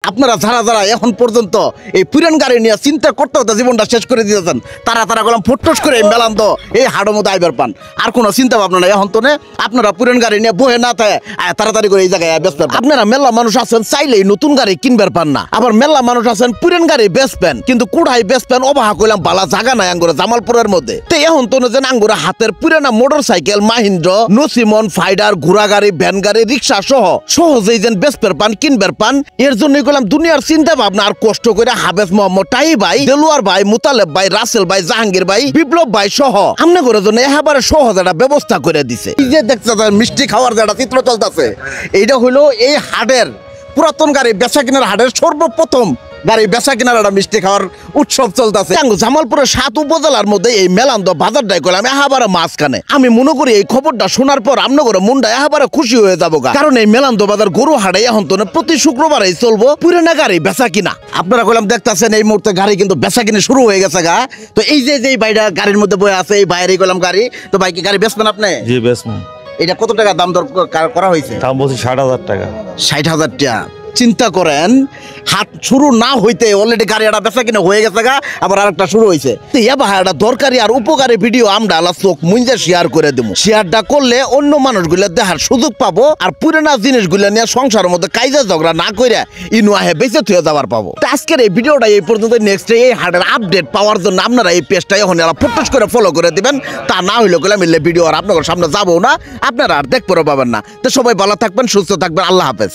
আপনারা যারা যারা এখন পর্যন্ত এই পুরান গাড়ি নিয়ে চিন্তা করতে হতো জীবনটা শেষ করে দিয়েছেন, তারা গেলাম ফটফট করে এই মেলান্ত এই হাড়ের মধ্যে আইবার পান। আর কোনো চিন্তা ভাবনা নাই এখন তো আপনারা পুরান গাড়ি নিয়ে বহে না থাকে তাড়াতাড়ি করে এই জায়গায় ব্যস্ত। আপনারা মেলা মানুষ আছেন চাইলেই নতুন গাড়ি কিনবার পান না, আবার মেলা মানুষ আছেন পুরান গাড়ি বেচবেন কিন্তু কুড়াই বেচবেন অবাহা কইলাম বালা জায়গা নাই আঙ্গুরে জামালপুরের মধ্যে। তো এখন তো যেন আঙ্গুরে হাতের পুরানা motor cycle Mahindra nosimon fighter ঘোড়া গাড়ি ভ্যান গাড়ি রিক্সা সহ সহজেই যেন বেচবের পান কিনবার পান। এর জন্যই কইলাম দুনিয়ার চিন্তা ভাবনা আর কষ্ট করে হাবেজ মোহাম্মদ টাই ভাই, দেলোয়ার ভাই, মুতালেব ভাই, রাসেল ভাই, জাহাঙ্গীর ভাই, বিপ্লব ভাই সহ আমনে করে জন্য একেবারে সহজ একটা ব্যবস্থা করে দিছে। এই যে দেখছে মিষ্টি খাওয়ার যেটা চিত্র চলতেছে, এইটা হইলো এই হাটের পুরাতন গাড়ি বেচা কিনার হাটের সর্বপ্রথম গাড়ি বেচা কিনার একটা মিষ্টি খাওয়ার উৎসব চলতেছে জামালপুরের 7 উপজেলার মধ্যে এই মেলান্দ বাজারটাই করলাম একেবারে মাঝখানে। আমি মনে করি এই খবরটা শোনার পর আমনে করে মনটা একেবারে খুশি হয়ে যাবো, কারণ এই মেলান্দ বাজার গরু হাটে এখন তো প্রতি শুক্রবারেই চলবো পুরানা গাড়ি বেচা কিনা। আপনারা কইলাম দেখতেছেন এই মুহূর্তে গাড়ি কিন্তু বেচা কিনে শুরু হয়ে গেছে গা। তো এই যে ভাইটা গাড়ির মধ্যে বয়ে আছে এই বাইরে কইলাম গাড়ি, তো ভাই কি গাড়ি বেচবেন আপনি? জি বেচবেন। এটা কত টাকা দাম দর করা হয়েছে? দাম বলছি 60,000 টাকা। 60,000 টাকা। চিন্তা করেন হাট শুরু না হইতে অলরেডি গাড়ি একটা বেচা কিনা হয়ে গেছে গা, আবার আরেকটা শুরু হয়েছে। একটা দরকারি আর উপকারী ভিডিও আমরা চোখ মুঞ্জে শেয়ার করে দেবো। শেয়ারটা করলে অন্য মানুষগুলো দেখার সুযোগ পাবো আর পুরানা জিনিসগুলো নিয়ে সংসারের মধ্যে কাইজা ঝগড়া না করে ইনুয়াহে বেঁচে থুয়ে যাবার পাবো। আজকের এই ভিডিওটা এই পর্যন্ত। নেক্সট এই হাটের আপডেট পাওয়ার জন্য আপনারা এই পেজটা এখন ফটোস করে ফলো করে দিবেন। তা না হইলে মিললে ভিডিও আর আপনাদের সামনে যাবো না, আপনারা আর দেখতে পাবেন না। তো সবাই ভালো থাকবেন, সুস্থ থাকবেন, আল্লাহ হাফেজ।